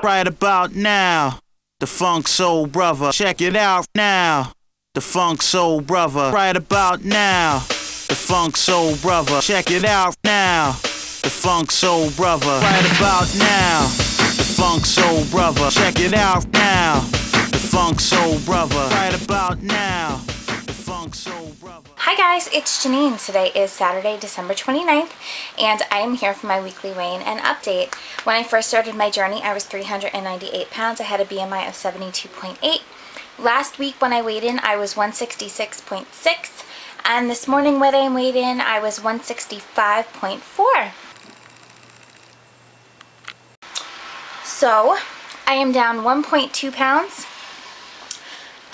right about now. The Funk Soul Brother, check it out now. The Funk Soul Brother, right about now. The Funk Soul Brother, check it out now. The Funk Soul Brother, right about now. The Funk Soul Brother, check it out now. The Funk Soul Brother, right about now. The Funk Soul Brother. Hi guys, it's Janine. Today is Saturday, December 29th, and I am here for my weekly weigh-in and update. When I first started my journey, I was 398 pounds. I had a BMI of 72.8. Last week when I weighed in, I was 166.6, and this morning when I weighed in, I was 165.4. So, I am down 1.2 pounds.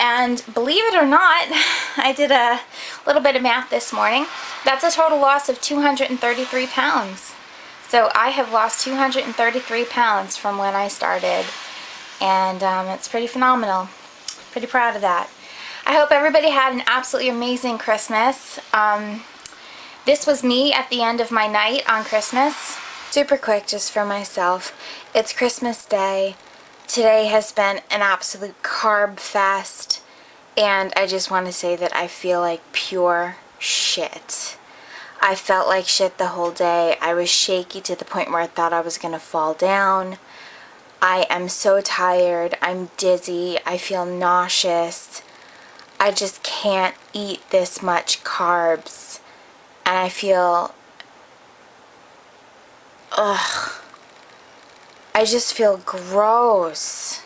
And believe it or not, I did a little bit of math this morning. That's a total loss of 233 pounds. So I have lost 233 pounds from when I started. And it's pretty phenomenal. Pretty proud of that. I hope everybody had an absolutely amazing Christmas. This was me at the end of my night on Christmas. Super quick just for myself. It's Christmas Day. Today has been an absolute carb fest, and I just want to say that I feel like pure shit. I felt like shit the whole day. I was shaky to the point where I thought I was going to fall down. I am so tired. I'm dizzy. I feel nauseous. I just can't eat this much carbs, and I feel... ugh. I just feel gross.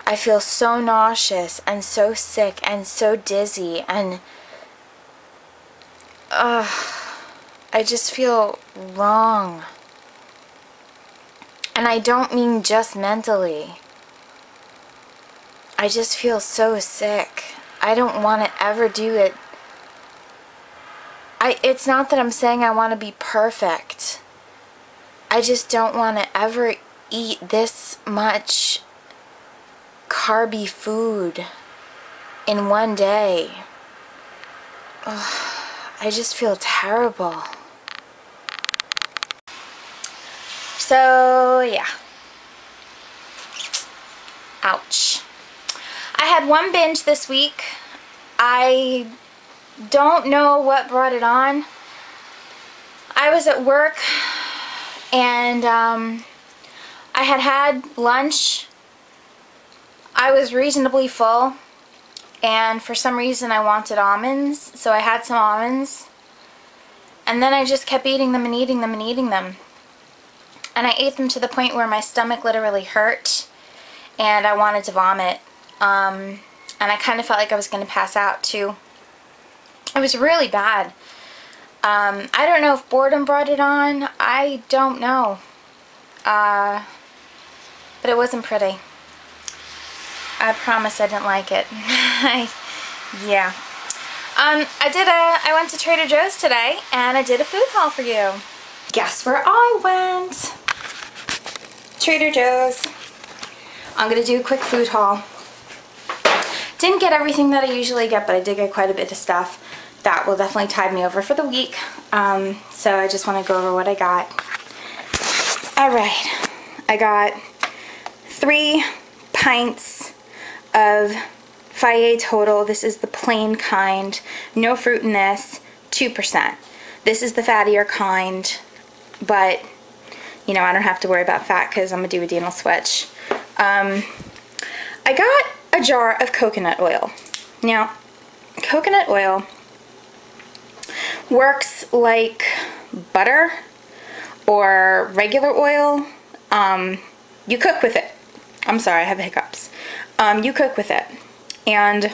I feel so nauseous and so sick and so dizzy, and I just feel wrong. And I don't mean just mentally. I just feel so sick. I don't want to ever do it. It's not that I'm saying I want to be perfect. I just don't want to ever eat this much carby food in one day. Ugh, I just feel terrible. So, yeah. Ouch. I had one binge this week. I don't know what brought it on. I was at work and I had lunch. I was reasonably full, and for some reason I wanted almonds, so I had some almonds, and then I just kept eating them and eating them and eating them, and I ate them to the point where my stomach literally hurt and I wanted to vomit, and I kind of felt like I was going to pass out too. It was really bad. I don't know if boredom brought it on. I don't know. But it wasn't pretty. I promise I didn't like it. Yeah. I went to Trader Joe's today, and I did a food haul for you. Guess where I went? Trader Joe's. I'm gonna do a quick food haul. Didn't get everything that I usually get, but I did get quite a bit of stuff that will definitely tide me over for the week. So I just want to go over what I got. Alright, I got 3 pints of Fage total. This is the plain kind. No fruit in this. 2%. This is the fattier kind, but you know, I don't have to worry about fat because I'm a duodenal switch. I got a jar of coconut oil. Now, coconut oil works like butter or regular oil. You cook with it. I'm sorry, I have hiccups. You cook with it, and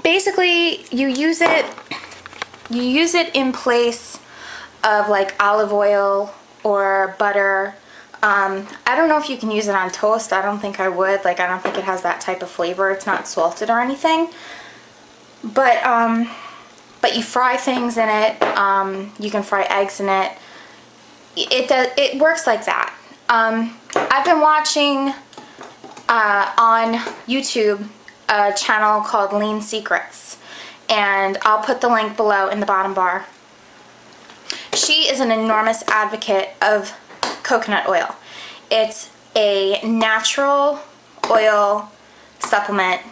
basically you use it in place of like olive oil or butter. I don't know if you can use it on toast. I don't think I would. Like, I don't think it has that type of flavor. It's not salted or anything. But you fry things in it. You can fry eggs in it. It works like that. I've been watching on YouTube a channel called Lean Secrets, and I'll put the link below in the bottom bar. She is an enormous advocate of coconut oil, It's a natural oil supplement,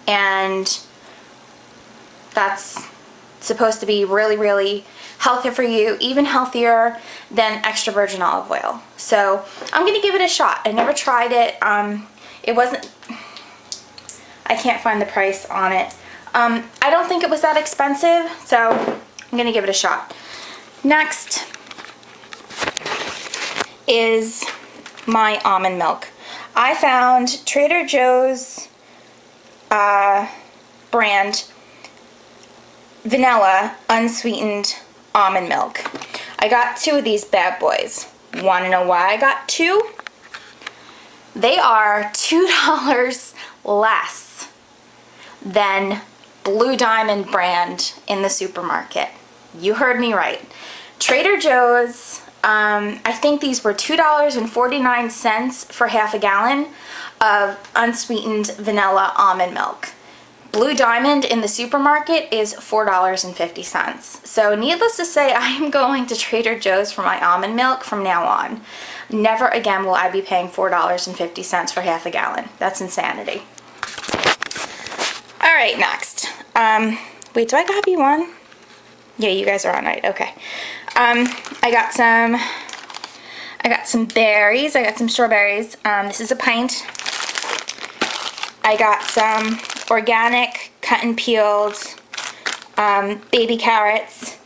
and that's supposed to be really, really healthy for you, even healthier than extra virgin olive oil. So I'm gonna give it a shot. I never tried it. It wasn't, I can't find the price on it. I don't think it was that expensive, so I'm gonna give it a shot. Next is my almond milk. I found Trader Joe's brand vanilla unsweetened almond milk. I got 2 of these bad boys. Want to know why I got 2? They are $2 less than Blue Diamond brand in the supermarket. You heard me right. Trader Joe's, I think these were $2.49 for half a gallon of unsweetened vanilla almond milk. Blue Diamond in the supermarket is $4.50. So needless to say, I am going to Trader Joe's for my almond milk from now on. Never again will I be paying $4.50 for half a gallon. That's insanity. All right, next. Wait, do I copy one? Yeah, you guys are on right. Okay. I got some berries. I got some strawberries. This is a pint. I got some organic cut and peeled baby carrots.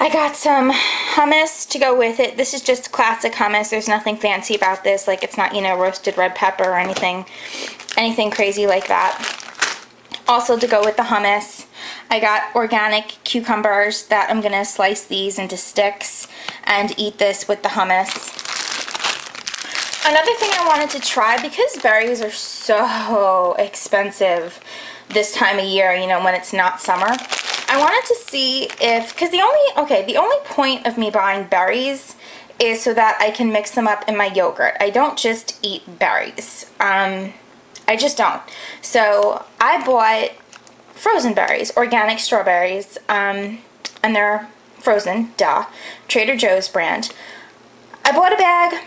I got some hummus to go with it. This is just classic hummus. There's nothing fancy about this. Like, it's not, you know, roasted red pepper or anything crazy like that. Also, to go with the hummus, I got organic cucumbers that I'm gonna slice these into sticks and eat this with the hummus. Another thing I wanted to try, because berries are so expensive this time of year, you know, when it's not summer, I wanted to see if, because the only point of me buying berries is so that I can mix them up in my yogurt. I don't just eat berries. I just don't. So I bought frozen berries, organic strawberries, and they're frozen, duh, Trader Joe's brand. I bought a bag.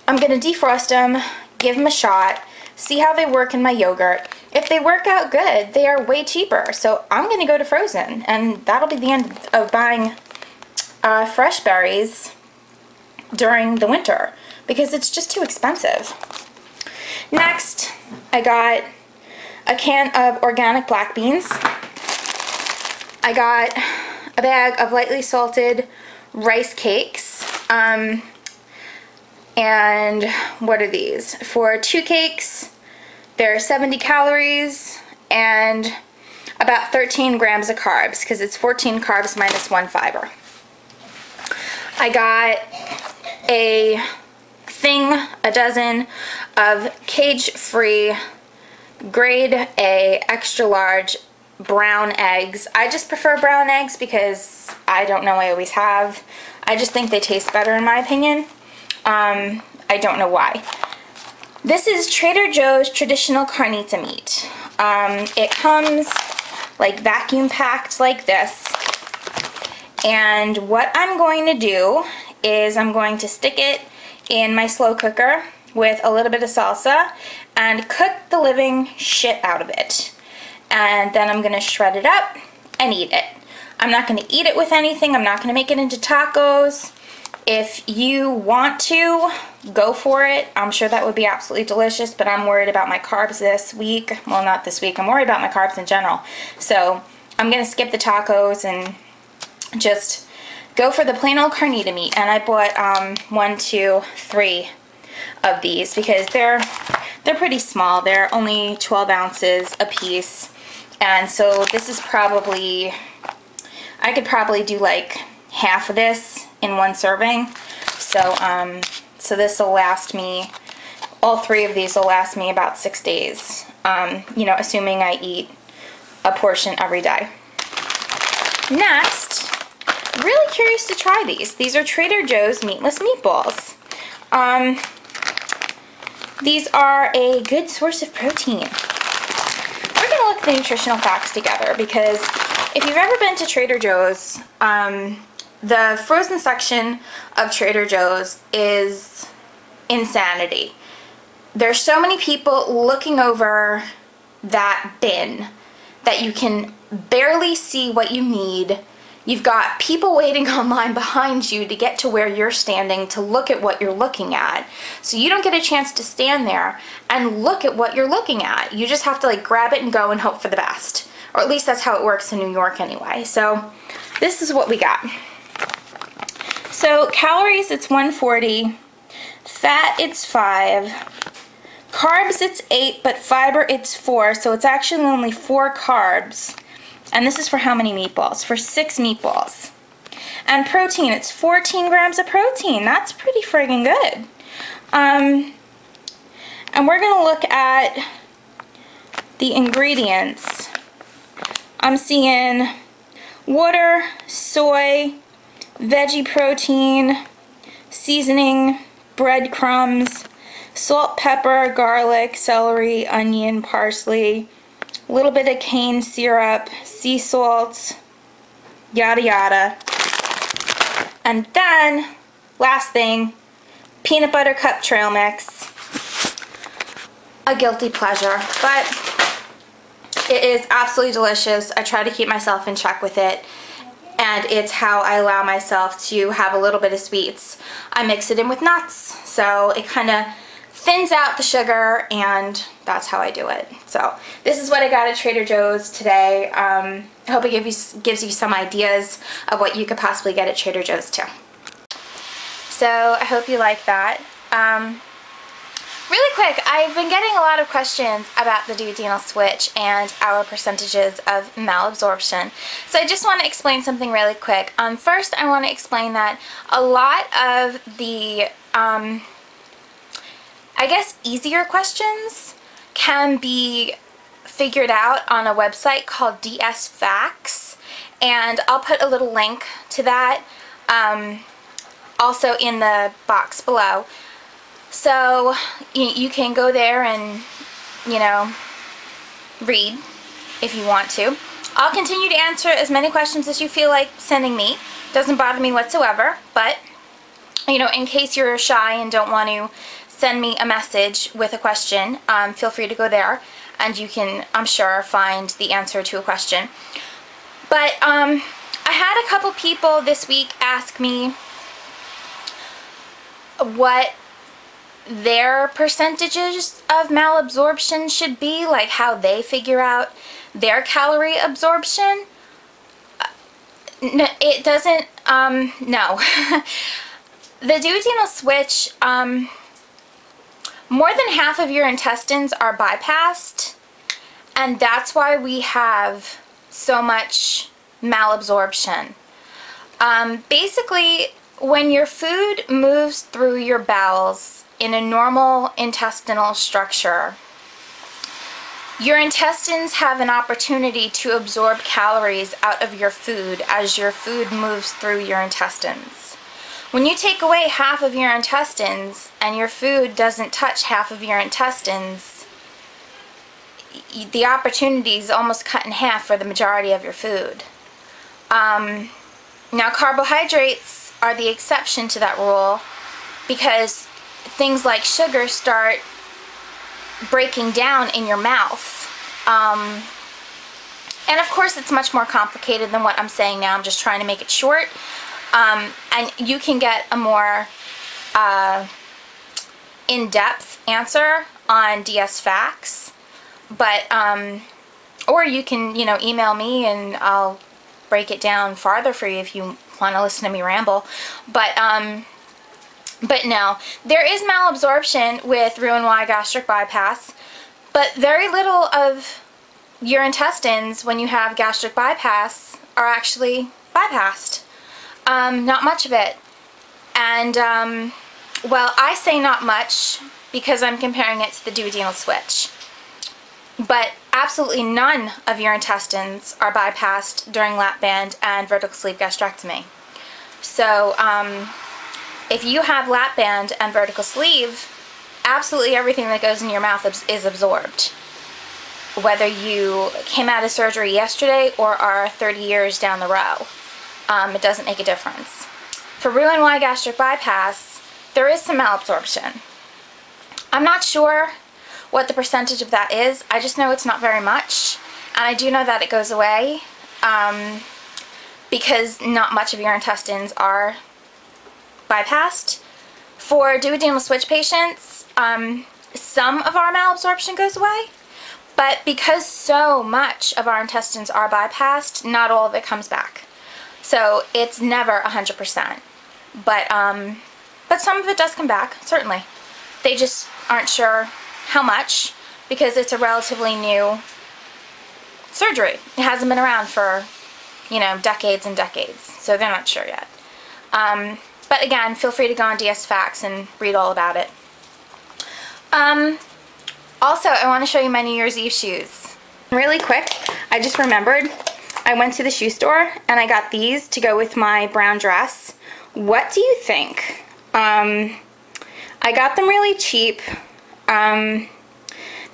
I'm going to defrost them, give them a shot, see how they work in my yogurt. If they work out good, they are way cheaper. So I'm going to go to frozen, and that'll be the end of buying fresh berries during the winter because it's just too expensive. Next, I got a can of organic black beans. I got a bag of lightly salted rice cakes. And what are these? For 2 cakes, they're 70 calories and about 13 grams of carbs, because it's 14 carbs minus 1 fiber. I got a dozen of cage-free grade A extra large brown eggs. I just prefer brown eggs because I don't know, I always have. I just think they taste better in my opinion. I don't know why. This is Trader Joe's traditional carnita meat. It comes like vacuum packed like this. And what I'm going to do is I'm going to stick it in my slow cooker with a little bit of salsa and cook the living shit out of it. And then I'm going to shred it up and eat it. I'm not going to eat it with anything. I'm not going to make it into tacos. If you want to, go for it. I'm sure that would be absolutely delicious, but I'm worried about my carbs this week. Well, not this week. I'm worried about my carbs in general. So I'm going to skip the tacos and just go for the plain old carnita meat. And I bought 1, 2, 3 of these because they're pretty small. They're only 12 ounces a piece. And so this is probably, I could probably do like half of this in one serving. So so this will last me, all 3 of these will last me about 6 days, you know, assuming I eat a portion every day. Next, really curious to try these. These are Trader Joe's meatless meatballs. These are a good source of protein. We're going to look at the nutritional facts together because if you've ever been to Trader Joe's, the frozen section of Trader Joe's is insanity. There's so many people looking over that bin that you can barely see what you need. You've got people waiting online behind you to get to where you're standing to look at what you're looking at. So you don't get a chance to stand there and look at what you're looking at. You just have to like grab it and go and hope for the best. Or at least that's how it works in New York anyway. So this is what we got. So calories, it's 140. Fat, it's 5. Carbs, it's 8, but fiber, it's 4. So it's actually only 4 carbs. And this is for how many meatballs? For 6 meatballs. And protein, it's 14 grams of protein. That's pretty friggin' good. And we're gonna look at the ingredients. I'm seeing water, soy, veggie protein, seasoning, breadcrumbs, salt, pepper, garlic, celery, onion, parsley, a little bit of cane syrup, sea salt, yada yada. And then, last thing, peanut butter cup trail mix. A guilty pleasure, but it is absolutely delicious. I try to keep myself in check with it, and it's how I allow myself to have a little bit of sweets. I mix it in with nuts, so it kind of thins out the sugar, and that's how I do it. So this is what I got at Trader Joe's today. I hope it gives you some ideas of what you could possibly get at Trader Joe's too. So I hope you like that. Really quick, I've been getting a lot of questions about the duodenal switch and our percentages of malabsorption. So I just want to explain something really quick. First, I want to explain that a lot of the, I guess, easier questions can be figured out on a website called DS Facts, and I'll put a little link to that also in the box below. So you can go there and, you know, read if you want to. I'll continue to answer as many questions as you feel like sending me. Doesn't bother me whatsoever, but, you know, in case you're shy and don't want to send me a message with a question, feel free to go there and you can, I'm sure, find the answer to a question. But I had a couple people this week ask me what their percentages of malabsorption should be, like how they figure out their calorie absorption. No, it doesn't, no. The duodenal switch, more than half of your intestines are bypassed, and that's why we have so much malabsorption. Basically, when your food moves through your bowels in a normal intestinal structure, your intestines have an opportunity to absorb calories out of your food as your food moves through your intestines. When you take away half of your intestines and your food doesn't touch half of your intestines, the opportunity is almost cut in half for the majority of your food. Now, carbohydrates are the exception to that rule, because things like sugar start breaking down in your mouth. And of course it's much more complicated than what I'm saying now. I'm just trying to make it short. And you can get a more in-depth answer on DS Facts. But, or you can, you know, email me and I'll break it down farther for you if you want to listen to me ramble. But no, there is malabsorption with Roux-en-Y gastric bypass, but very little of your intestines when you have gastric bypass are actually bypassed. Not much of it. And, well, I say not much because I'm comparing it to the duodenal switch. But absolutely none of your intestines are bypassed during lap band and vertical sleeve gastrectomy. So, if you have lap band and vertical sleeve, absolutely everything that goes in your mouth is absorbed. Whether you came out of surgery yesterday or are 30 years down the row, it doesn't make a difference. For Roux-en-Y gastric bypass, there is some malabsorption. I'm not sure what the percentage of that is. I just know it's not very much, and I do know that it goes away because not much of your intestines are bypassed. For duodenal switch patients, some of our malabsorption goes away, but because so much of our intestines are bypassed, not all of it comes back. So it's never 100%, but some of it does come back, certainly. They just aren't sure how much because it's a relatively new surgery. It hasn't been around for, you know, decades and decades, so they're not sure yet. But again, feel free to go on DS Facts and read all about it. Also, I want to show you my New Year's Eve shoes. Really quick, I just remembered I went to the shoe store and I got these to go with my brown dress. What do you think? I got them really cheap. They're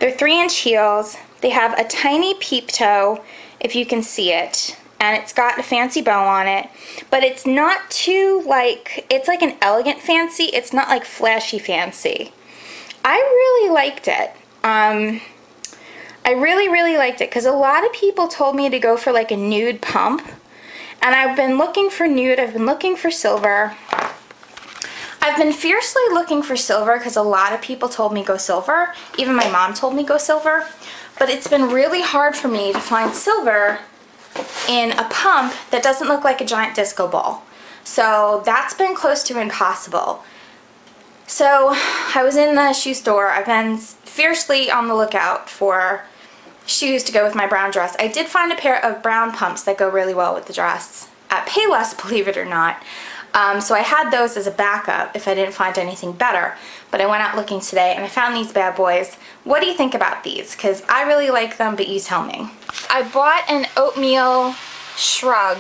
3-inch heels. They have a tiny peep toe, if you can see it, and it's got a fancy bow on it, but it's not too like, it's like an elegant fancy. It's not like flashy fancy. I really liked it. I really liked it because a lot of people told me to go for like a nude pump, and I've been looking for nude, I've been looking for silver. I've been fiercely looking for silver because a lot of people told me go silver. Even my mom told me go silver. But it's been really hard for me to find silver in a pump that doesn't look like a giant disco ball. So that's been close to impossible. So I was in the shoe store. I've been fiercely on the lookout for shoes to go with my brown dress. I did find a pair of brown pumps that go really well with the dress at Payless, believe it or not. So I had those as a backup if I didn't find anything better. But I went out looking today and I found these bad boys. What do you think about these? Because I really like them, but you tell me. I bought an oatmeal shrug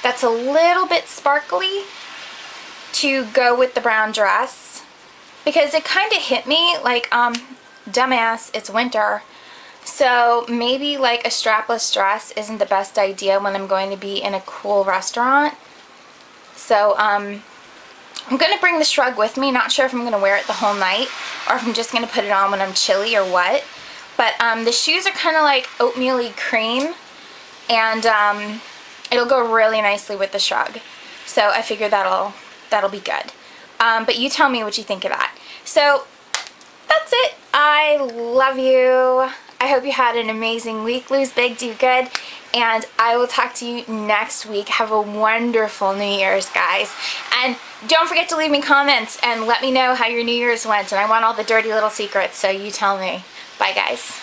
that's a little bit sparkly to go with the brown dress, because it kind of hit me like, dumbass, it's winter. So maybe like a strapless dress isn't the best idea when I'm going to be in a cool restaurant. So I'm going to bring the shrug with me. Not sure if I'm going to wear it the whole night or if I'm just going to put it on when I'm chilly or what. But the shoes are kind of like oatmeal-y cream, and it'll go really nicely with the shrug. So I figured that'll be good. But you tell me what you think of that. So that's it. I love you. I hope you had an amazing week. Lose big, do good. And I will talk to you next week. Have a wonderful New Year's, guys. And don't forget to leave me comments and let me know how your New Year's went. And I want all the dirty little secrets, so you tell me. Bye, guys.